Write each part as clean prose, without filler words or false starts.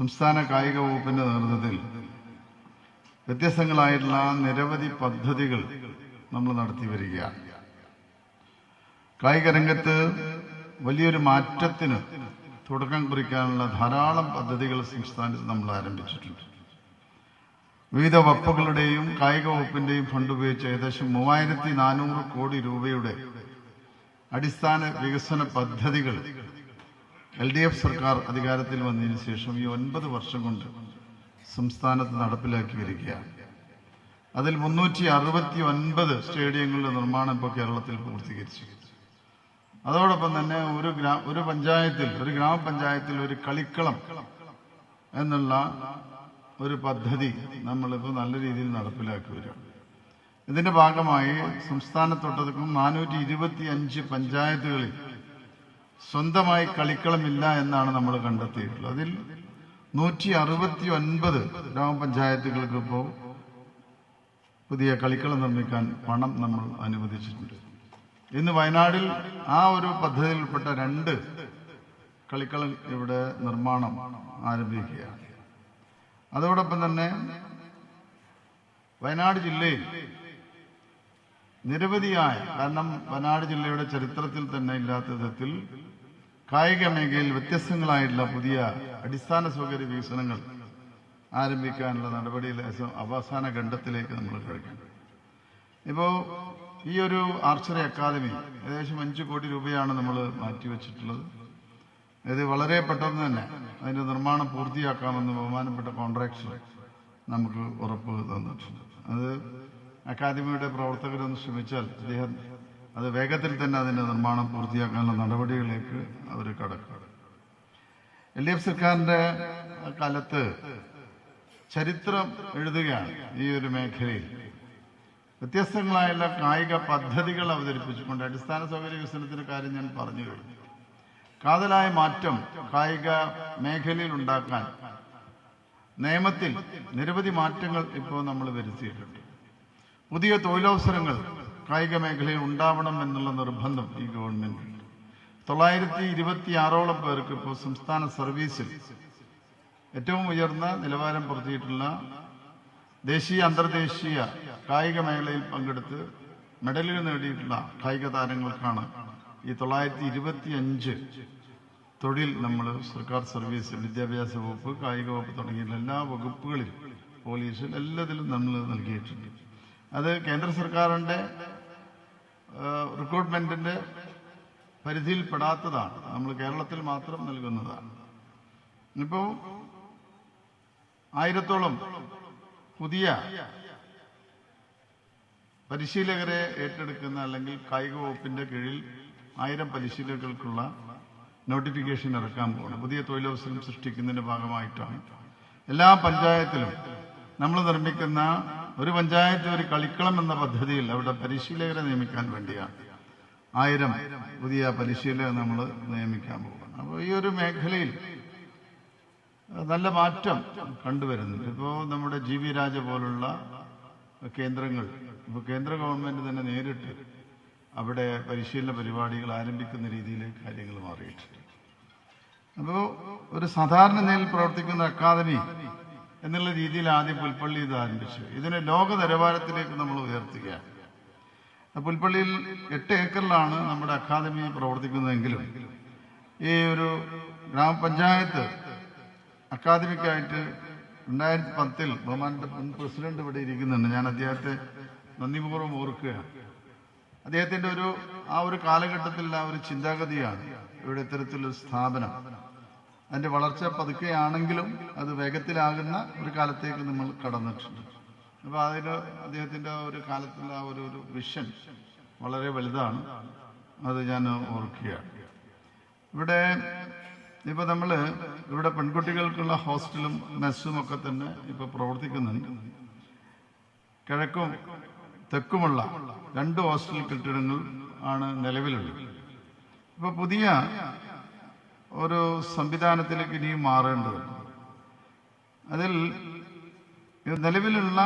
സംസ്ഥാന കായിക വകുപ്പിന്റെ നേതൃത്വത്തിൽ വ്യത്യസ്തങ്ങളായിട്ടുള്ള നിരവധി പദ്ധതികൾ നമ്മൾ നടത്തി വരികയാണ്. കായിക രംഗത്ത് വലിയൊരു മാറ്റത്തിന് തുടക്കം കുറിക്കാനുള്ള ധാരാളം പദ്ധതികൾ സംസ്ഥാനത്ത് നമ്മൾ ആരംഭിച്ചിട്ടുണ്ട്. വിവിധ വകുപ്പുകളുടെയും കായിക വകുപ്പിന്റെയും ഫണ്ട് ഉപയോഗിച്ച് ഏകദേശം 3400 കോടി രൂപയുടെ അടിസ്ഥാന വികസന പദ്ധതികൾ LDF സർക്കാർ അധികാരത്തിൽ വന്നതിന് ശേഷം ഈ 9 വർഷം കൊണ്ട് സംസ്ഥാനത്ത് നടപ്പിലാക്കി വരികയാണ്. അതിൽ 369 സ്റ്റേഡിയങ്ങളുടെ നിർമ്മാണം ഇപ്പോൾ കേരളത്തിൽ പൂർത്തീകരിച്ചു. അതോടൊപ്പം തന്നെ ഒരു ഗ്രാമപഞ്ചായത്തിൽ ഒരു കളിക്കളം എന്നുള്ള ഒരു പദ്ധതി നമ്മളിപ്പോൾ നല്ല രീതിയിൽ നടപ്പിലാക്കി വരികയാണ്. ഇതിന്റെ ഭാഗമായി സംസ്ഥാനത്തൊട്ടടക്കം 425 പഞ്ചായത്തുകളിൽ സ്വന്തമായി കളിക്കളമില്ല എന്നാണ് നമ്മൾ കണ്ടെത്തിയിട്ടുള്ളത്. അതിൽ 169 ഗ്രാമപഞ്ചായത്തുകൾക്ക് ഇപ്പോൾ പുതിയ കളിക്കളം നിർമ്മിക്കാൻ പണം നമ്മൾ അനുവദിച്ചിട്ടുണ്ട്. ഇന്ന് വയനാടിൽ ആ ഒരു പദ്ധതിയിൽപ്പെട്ട 2 കളിക്കളം ഇവിടെ നിർമ്മാണം ആരംഭിക്കുകയാണ്. അതോടൊപ്പം തന്നെ വയനാട് ജില്ലയിൽ നിരവധിയായ, കാരണം വയനാട് ജില്ലയുടെ ചരിത്രത്തിൽ തന്നെ ഇല്ലാത്ത വിധത്തിൽ കായിക മേഖലയിൽ വ്യത്യസ്തങ്ങളായിട്ടുള്ള പുതിയ അടിസ്ഥാന സൗകര്യ വികസനങ്ങൾ ആരംഭിക്കാനുള്ള നടപടിയിൽ അവസാന ഘട്ടത്തിലേക്ക് നമ്മൾ കഴിഞ്ഞു. ഇപ്പോൾ ഈ ഒരു ആർച്ചറി അക്കാദമി ഏകദേശം 5 കോടി രൂപയാണ് നമ്മൾ മാറ്റിവെച്ചിട്ടുള്ളത്. ഇത് വളരെ പെട്ടെന്ന് തന്നെ അതിന്റെ നിർമ്മാണം പൂർത്തിയാക്കാമെന്ന് ബഹുമാനപ്പെട്ട കോൺട്രാക്ടർ നമുക്ക് ഉറപ്പ് തന്നിട്ടുണ്ട്. അത് അക്കാദമിയുടെ പ്രവർത്തകരൊന്ന് ശ്രമിച്ചാൽ അദ്ദേഹം അത് വേഗത്തിൽ തന്നെ അതിന്റെ നിർമ്മാണം പൂർത്തിയാക്കാനുള്ള നടപടികളിലേക്ക് അവർ കടക്കും. LDF സർക്കാരിന്റെ കാലത്ത് ചരിത്രം എഴുതുകയാണ്. ഈ ഒരു മേഖലയിൽ വ്യത്യസ്തങ്ങളായുള്ള കായിക പദ്ധതികൾ അവതരിപ്പിച്ചുകൊണ്ട് അടിസ്ഥാന സൗകര്യ വികസനത്തിന്റെ കാര്യം ഞാൻ പറഞ്ഞു കഴിഞ്ഞു. കാതലായ മാറ്റം കായിക മേഖലയിൽ ഉണ്ടാക്കാൻ നിയമത്തിൽ നിരവധി മാറ്റങ്ങൾ ഇപ്പോൾ നമ്മൾ വരുത്തിയിട്ടുണ്ട്. പുതിയ തൊഴിലവസരങ്ങൾ കായിക മേഖലയിൽ ഉണ്ടാവണം എന്നുള്ള നിർബന്ധം ഈ ഗവൺമെന്റ് 926ഓളം പേർക്ക് ഇപ്പോൾ സംസ്ഥാന സർവീസിൽ ഏറ്റവും ഉയർന്ന നിലവാരം പുലർത്തിയിട്ടുള്ള ദേശീയ അന്തർദേശീയ കായിക മേഖലയിൽ പങ്കെടുത്ത് മെഡലുകൾ നേടിയിട്ടുള്ള കായിക താരങ്ങൾക്കാണ് ഈ 925 തൊഴിൽ നമ്മൾ സർക്കാർ സർവീസ്, വിദ്യാഭ്യാസ വകുപ്പ്, കായിക വകുപ്പ് തുടങ്ങിയ എല്ലാ വകുപ്പുകളിലും, പോലീസിൽ എല്ലാത്തിലും നമ്മൾ നൽകിയിട്ടുണ്ട്. അത് കേന്ദ്ര സർക്കാരിന്റെ റിക്രൂട്ട്മെന്റിന്റെ പരിധിയിൽപ്പെടാത്തതാണ്. നമ്മൾ കേരളത്തിൽ മാത്രം നൽകുന്നതാണ്. ഇപ്പോൾ 1000ഓളം പുതിയ പരിശീലകരെ ഏറ്റെടുക്കുന്ന, അല്ലെങ്കിൽ കായിക വകുപ്പിന്റെ കീഴിൽ 1000 പരിശീലകർക്കുള്ള നോട്ടിഫിക്കേഷൻ ഇറക്കാൻ പോകണം. പുതിയ തൊഴിലവസരം സൃഷ്ടിക്കുന്നതിന്റെ ഭാഗമായിട്ടാണ് എല്ലാ പഞ്ചായത്തിലും നമ്മൾ നിർമ്മിക്കുന്ന ഒരു പഞ്ചായത്ത് ഒരു കളിക്കളം എന്ന പദ്ധതിയിൽ അവിടെ പരിശീലകരെ നിയമിക്കാൻ വേണ്ടിയാണ് 1000 പുതിയ പരിശീലകരെ നമ്മൾ നിയമിക്കാൻ പോകണം. അപ്പോൾ ഈ ഒരു മേഖലയിൽ നല്ല മാറ്റം കണ്ടുവരുന്നുണ്ട്. ഇപ്പോൾ നമ്മുടെ GV രാജ പോലുള്ള കേന്ദ്രങ്ങൾ, ഇപ്പോൾ കേന്ദ്ര ഗവൺമെന്റ് തന്നെ നേരിട്ട് അവിടെ പരിശീലന പരിപാടികൾ ആരംഭിക്കുന്ന രീതിയിലേക്ക് കാര്യങ്ങൾ മാറിയിട്ടുണ്ട്. അപ്പോൾ ഒരു സാധാരണ നിലയിൽ പ്രവർത്തിക്കുന്ന അക്കാദമി എന്നുള്ള രീതിയിൽ ആദ്യം പുൽപ്പള്ളി ഇത് ആരംഭിച്ചു. ഇതിനെ ലോക നിലവാരത്തിലേക്ക് നമ്മൾ ഉയർത്തുകയാണ്. പുൽപ്പള്ളിയിൽ 8 ഏക്കറിലാണ് നമ്മുടെ അക്കാദമി പ്രവർത്തിക്കുന്നതെങ്കിലും ഈ ഒരു ഗ്രാമപഞ്ചായത്ത് അക്കാദമിക്കായിട്ട് 2010 ബഹുമാനപ്പെട്ട മുൻ പ്രസിഡന്റ് ഇവിടെ ഇരിക്കുന്നുണ്ട്. ഞാൻ അദ്ദേഹത്തെ നന്ദിപൂർവ്വം ഓർക്കുകയാണ്. അദ്ദേഹത്തിന്റെ ആ ഒരു കാലഘട്ടത്തിൽ ആ ഒരു ചിന്താഗതിയാണ് ഇവിടെ ഇത്തരത്തിലൊരു സ്ഥാപനം അതിന്റെ വളർച്ച പതുക്കെയാണെങ്കിലും അത് വേഗത്തിലാകുന്ന ഒരു കാലത്തേക്ക് നമ്മൾ കടന്നിട്ടുണ്ട്. അപ്പൊ അതിന് അദ്ദേഹത്തിന്റെ ഒരു കാലത്തുള്ള ആ ഒരു വിഷൻ വളരെ വലുതാണ്. അത് ഞാൻ ഓർക്കുകയാണ്. ഇവിടെ ഇപ്പൊ നമ്മള് ഇവിടെ പെൺകുട്ടികൾക്കുള്ള ഹോസ്റ്റലും മെസ്സും ഒക്കെ തന്നെ ഇപ്പൊ പ്രവർത്തിക്കുന്നുണ്ട്. കിഴക്കും തെക്കുമുള്ള 2 ഹോസ്റ്റൽ കെട്ടിടങ്ങൾ ആണ് നിലവിലുള്ളത്. ഇപ്പൊ പുതിയ ഒരു സംവിധാനത്തിലേക്ക് ഇനിയും മാറേണ്ടതുണ്ട്. അതിൽ നിലവിലുള്ള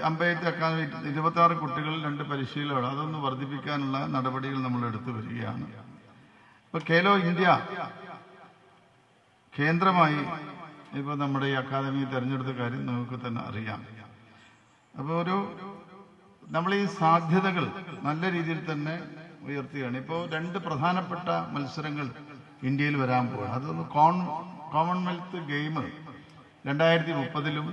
അമ്പയത്ത് അക്കാദമി 26 കുട്ടികൾ 2 പരിശീലകർ, അതൊന്ന് വർദ്ധിപ്പിക്കാനുള്ള നടപടികൾ നമ്മൾ എടുത്തു വരികയാണ്. ഇപ്പൊ ഖേലോ ഇന്ത്യ കേന്ദ്രമായി ഇപ്പോൾ നമ്മുടെ ഈ അക്കാദമി തിരഞ്ഞെടുത്ത കാര്യം നമുക്ക് തന്നെ അറിയാം. അപ്പോൾ നമ്മൾ ഈ സാധ്യതകൾ നല്ല രീതിയിൽ തന്നെ ഉയർത്തുകയാണ്. ഇപ്പോൾ 2 പ്രധാനപ്പെട്ട മത്സരങ്ങൾ ഇന്ത്യയിൽ വരാൻ പോവുകയാണ്. അതൊന്ന് കോമൺവെൽത്ത് ഗെയിം 2030-ലും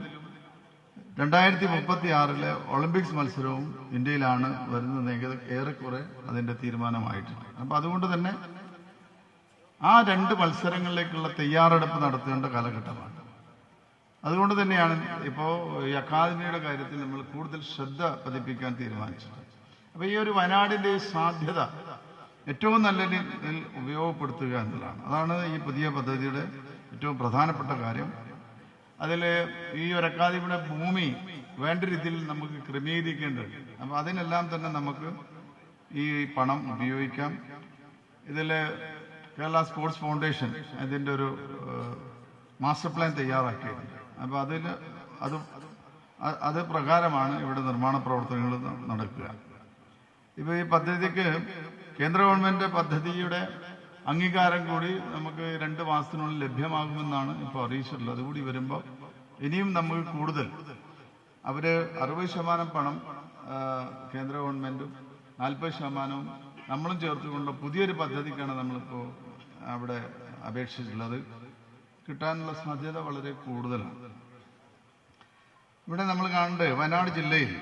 2036 ഒളിമ്പിക്സ് മത്സരവും ഇന്ത്യയിലാണ് വരുന്നത്. ഏറെക്കുറെ അതിന്റെ തീരുമാനമായിട്ടുണ്ട്. അപ്പൊ അതുകൊണ്ട് തന്നെ ആ 2 മത്സരങ്ങളിലേക്കുള്ള തയ്യാറെടുപ്പ് നടത്തേണ്ട കാലഘട്ടമാണ്. അതുകൊണ്ട് തന്നെയാണ് ഇപ്പോൾ ഈ അക്കാദമിയുടെ കാര്യത്തിൽ നമ്മൾ കൂടുതൽ ശ്രദ്ധ പതിപ്പിക്കാൻ തീരുമാനിച്ചത്. അപ്പൊ ഈ ഒരു വയനാടിന്റെ സാധ്യത ഏറ്റവും നല്ല രീതിയിൽ ഉപയോഗപ്പെടുത്തുക എന്നുള്ളതാണ്. അതാണ് ഈ പുതിയ പദ്ധതിയുടെ ഏറ്റവും പ്രധാനപ്പെട്ട കാര്യം. അതിൽ ഈ ഒരു അക്കാദമിയുടെ ഭൂമി വേണ്ട രീതിയിൽ നമുക്ക് ക്രമീകരിക്കേണ്ടതുണ്ട്. അപ്പൊ അതിനെല്ലാം തന്നെ നമുക്ക് ഈ പണം ഉപയോഗിക്കാം. ഇതിൽ കേരള സ്പോർട്സ് ഫൗണ്ടേഷൻ അതിൻ്റെ ഒരു മാസ്റ്റർ പ്ലാൻ തയ്യാറാക്കിയിട്ടുണ്ട്. അപ്പൊ അത് പ്രകാരമാണ് ഇവിടെ നിർമ്മാണ പ്രവർത്തനങ്ങൾ നടക്കുക. ഇപ്പൊ ഈ പദ്ധതിക്ക് കേന്ദ്ര ഗവൺമെന്റ് പദ്ധതിയുടെ അംഗീകാരം കൂടി നമുക്ക് 2 മാസത്തിനുള്ളിൽ ലഭ്യമാകുമെന്നാണ് ഇപ്പോൾ അറിയിച്ചിട്ടുള്ളത്. അതുകൂടി വരുമ്പോൾ ഇനിയും നമുക്ക് കൂടുതൽ 60% പണം കേന്ദ്ര ഗവൺമെന്റും 40% നമ്മളും ചേർത്തുകൊണ്ട് പുതിയൊരു പദ്ധതിക്കാണ് നമ്മളിപ്പോൾ അവിടെ അപേക്ഷിച്ചിട്ടുള്ളത്. കിട്ടാനുള്ള സാധ്യത വളരെ കൂടുതലാണ്. ഇവിടെ നമ്മൾ കാണേണ്ടത് വയനാട് ജില്ലയിൽ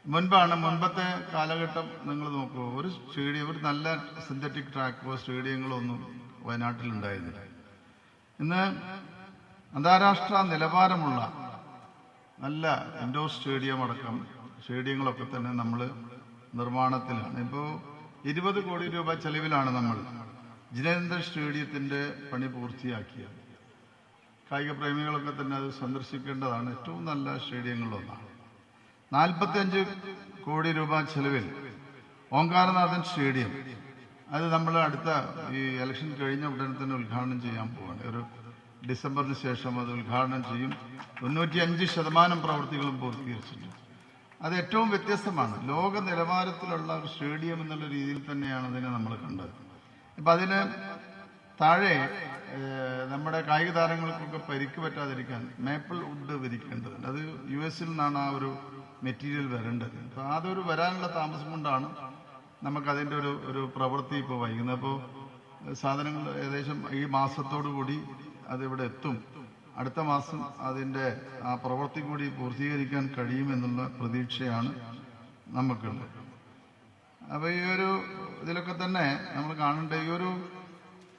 മുൻപത്തെ കാലഘട്ടം നിങ്ങൾ നോക്കൂ, ഒരു സ്റ്റേഡിയം, ഒരു നല്ല സിന്തറ്റിക് ട്രാക്കോ സ്റ്റേഡിയങ്ങളോ ഒന്നും വയനാട്ടിൽ ഉണ്ടായിരുന്നില്ല. ഇന്ന് അന്താരാഷ്ട്ര നിലവാരമുള്ള നല്ല ഇൻഡോർ സ്റ്റേഡിയം അടക്കം സ്റ്റേഡിയങ്ങളൊക്കെ തന്നെ നമ്മൾ നിർമ്മാണത്തിലാണ്. ഇപ്പോൾ 20 കോടി രൂപ ചെലവിലാണ് നമ്മൾ ജിനേന്ദ്ര സ്റ്റേഡിയത്തിന്റെ പണി പൂർത്തിയാക്കിയത്. കായിക പ്രേമികളൊക്കെ തന്നെ അത് സന്ദർശിക്കേണ്ടതാണ്. ഏറ്റവും നല്ല സ്റ്റേഡിയങ്ങളിലൊന്നാണ്. 45 കോടി രൂപ ചെലവിൽ ഓങ്കാരനാഥൻ സ്റ്റേഡിയം, അത് നമ്മൾ അടുത്ത ഈ ഇലക്ഷൻ കഴിഞ്ഞ ഉടനെ തന്നെ ഉദ്ഘാടനം ചെയ്യാൻ പോവാണ്. ഒരു ഡിസംബറിന് ശേഷം അത് ഉദ്ഘാടനം ചെയ്യും. 95% പ്രവൃത്തികളും പൂർത്തീകരിച്ചിട്ടുണ്ട്. അത് ഏറ്റവും വ്യത്യസ്തമാണ്. ലോക നിലവാരത്തിലുള്ള ഒരു സ്റ്റേഡിയം എന്നുള്ള രീതിയിൽ തന്നെയാണ് അതിനെ നമ്മൾ കണ്ടത്. ഇപ്പം അതിന് താഴെ നമ്മുടെ കായിക താരങ്ങൾക്കൊക്കെ പരിക്ക് പറ്റാതിരിക്കാൻ മേപ്പിൾ വുഡ് വിരിക്കേണ്ടതുണ്ട്. അത് US നിന്നാണ് ആ ഒരു മെറ്റീരിയൽ വരേണ്ടത്. അപ്പോൾ അതൊരു വരാനുള്ള താമസം കൊണ്ടാണ് നമുക്കതിൻ്റെ ഒരു പ്രവൃത്തി ഇപ്പോൾ വൈകുന്നത്. അപ്പോൾ സാധനങ്ങൾ ഏകദേശം ഈ മാസത്തോടു കൂടി അതിവിടെ എത്തും. അടുത്ത മാസം അതിൻ്റെ ആ പ്രവൃത്തി കൂടി പൂർത്തീകരിക്കാൻ കഴിയുമെന്നുള്ള പ്രതീക്ഷയാണ് നമുക്കുള്ളത്. അപ്പോൾ ഈ ഒരു ഇതിലൊക്കെ തന്നെ നമ്മൾ കാണേണ്ട ഈ ഒരു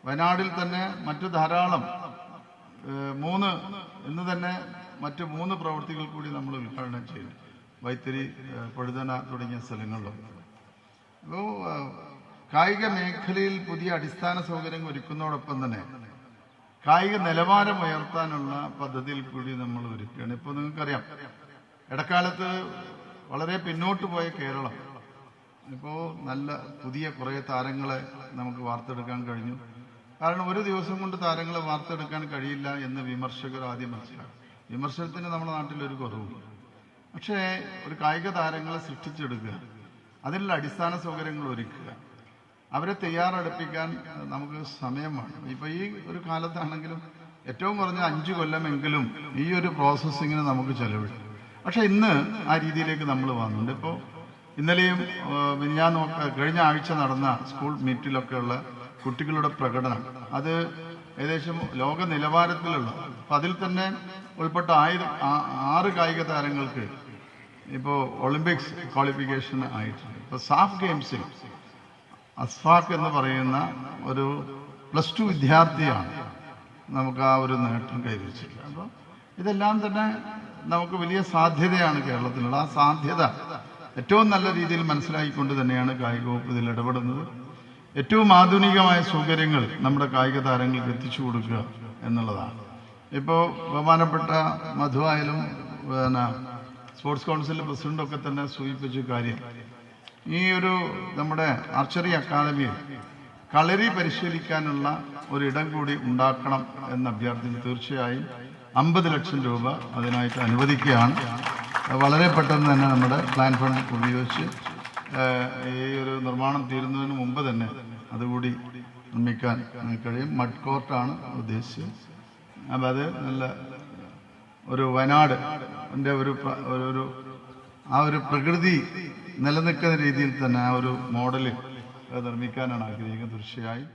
വയനാടിൽ തന്നെ മറ്റു ധാരാളം ഇന്ന് തന്നെ മറ്റ് 3 പ്രവൃത്തികൾ കൂടി നമ്മൾ ഉദ്ഘാടനം ചെയ്തു. വൈത്തിരി, പഴുതന തുടങ്ങിയ സ്ഥലങ്ങളിലൊക്കെ. അപ്പോൾ കായിക മേഖലയിൽ പുതിയ അടിസ്ഥാന സൗകര്യങ്ങൾ ഒരുക്കുന്നതോടൊപ്പം തന്നെ കായിക നിലവാരം ഉയർത്താനുള്ള പദ്ധതിയിൽ കൂടി നമ്മൾ ഒരുക്കുകയാണ്. ഇപ്പോൾ നിങ്ങൾക്കറിയാം, ഇടക്കാലത്ത് വളരെ പിന്നോട്ട് പോയ കേരളം ഇപ്പോൾ നല്ല പുതിയ കുറേ താരങ്ങളെ നമുക്ക് വാർത്തെടുക്കാൻ കഴിഞ്ഞു. കാരണം ഒരു ദിവസം കൊണ്ട് താരങ്ങളെ വാർത്തെടുക്കാൻ കഴിയില്ല എന്ന് വിമർശകർ ആദ്യം മനസ്സിലാക്കും. വിമർശനത്തിന് നമ്മുടെ നാട്ടിലൊരു കുറവില്ല. പക്ഷേ ഒരു കായിക താരങ്ങളെ സൃഷ്ടിച്ചെടുക്കുക, അതിനുള്ള അടിസ്ഥാന സൗകര്യങ്ങൾ ഒരുക്കുക, അവരെ തയ്യാറെടുപ്പിക്കാൻ നമുക്ക് സമയം വേണം. ഇപ്പൊ ഈ ഒരു കാലത്താണെങ്കിലും ഏറ്റവും കുറഞ്ഞ 5 കൊല്ലമെങ്കിലും ഈ ഒരു പ്രോസസ്സിങ്ങിന് നമുക്ക് ചെലവിടും. പക്ഷെ ഇന്ന് ആ രീതിയിലേക്ക് നമ്മൾ വന്നിട്ടുണ്ട്. ഇപ്പോൾ ഇന്നലെയും ഞാൻ കഴിഞ്ഞ ആഴ്ച നടന്ന സ്കൂൾ മീറ്റിലൊക്കെയുള്ള കുട്ടികളുടെ പ്രകടനം അത് ഏകദേശം ലോക നിലവാരത്തിലുള്ള, അപ്പം അതിൽ തന്നെ ഉൾപ്പെട്ട 6 കായിക താരങ്ങൾക്ക് ഇപ്പോൾ ഒളിമ്പിക്സ് ക്വാളിഫിക്കേഷൻ ആയിട്ടുണ്ട്. ഇപ്പോൾ സാഫ് ഗെയിംസിൽ അസ്ഫാഖ് എന്ന് പറയുന്ന ഒരു +2 വിദ്യാർത്ഥിയാണ് നമുക്ക് ആ ഒരു നേട്ടം കൈവരിച്ചിട്ടുള്ളത്. അപ്പോൾ ഇതെല്ലാം തന്നെ നമുക്ക് വലിയ സാധ്യതയാണ് കേരളത്തിലുള്ള. ആ സാധ്യത ഏറ്റവും നല്ല രീതിയിൽ മനസ്സിലാക്കിക്കൊണ്ട് തന്നെയാണ് കായിക വകുപ്പ് ഇതിൽ ഇടപെടുന്നത്. ഏറ്റവും ആധുനികമായ സൗകര്യങ്ങൾ നമ്മുടെ കായിക താരങ്ങൾക്ക് എത്തിച്ചു കൊടുക്കുക എന്നുള്ളതാണ്. ഇപ്പോൾ ബഹുമാനപ്പെട്ട മധുവായാലും സ്പോർട്സ് കൗൺസിൽ പ്രസിഡന്റൊക്കെ തന്നെ സൂചിപ്പിച്ച കാര്യം, ഈ ഒരു നമ്മുടെ ആർച്ചറി അക്കാദമിയിൽ കളരി പരിശീലിക്കാനുള്ള ഒരിടം കൂടി ഉണ്ടാക്കണം എന്ന അഭ്യർത്ഥന തീർച്ചയായും 50 ലക്ഷം രൂപ അതിനായിട്ട് അനുവദിക്കുകയാണ്. വളരെ പെട്ടെന്ന് തന്നെ നമ്മുടെ പ്ലാൻ ഫണ്ട് ഉപയോഗിച്ച് ഈ ഒരു നിർമ്മാണം തീരുന്നതിന് മുമ്പ് തന്നെ അതുകൂടി നിർമ്മിക്കാൻ കഴിയും. മഡ് കോർട്ടാണ് ഉദ്ദേശിച്ചത്. അപ്പം അത് നല്ല ഒരു വയനാട് ആ ഒരു പ്രകൃതി നിലനിൽക്കുന്ന രീതിയിൽ തന്നെ ആ ഒരു മോഡലിൽ നിർമ്മിക്കാനാണ് ആഗ്രഹിക്കുന്നത്. തീർച്ചയായും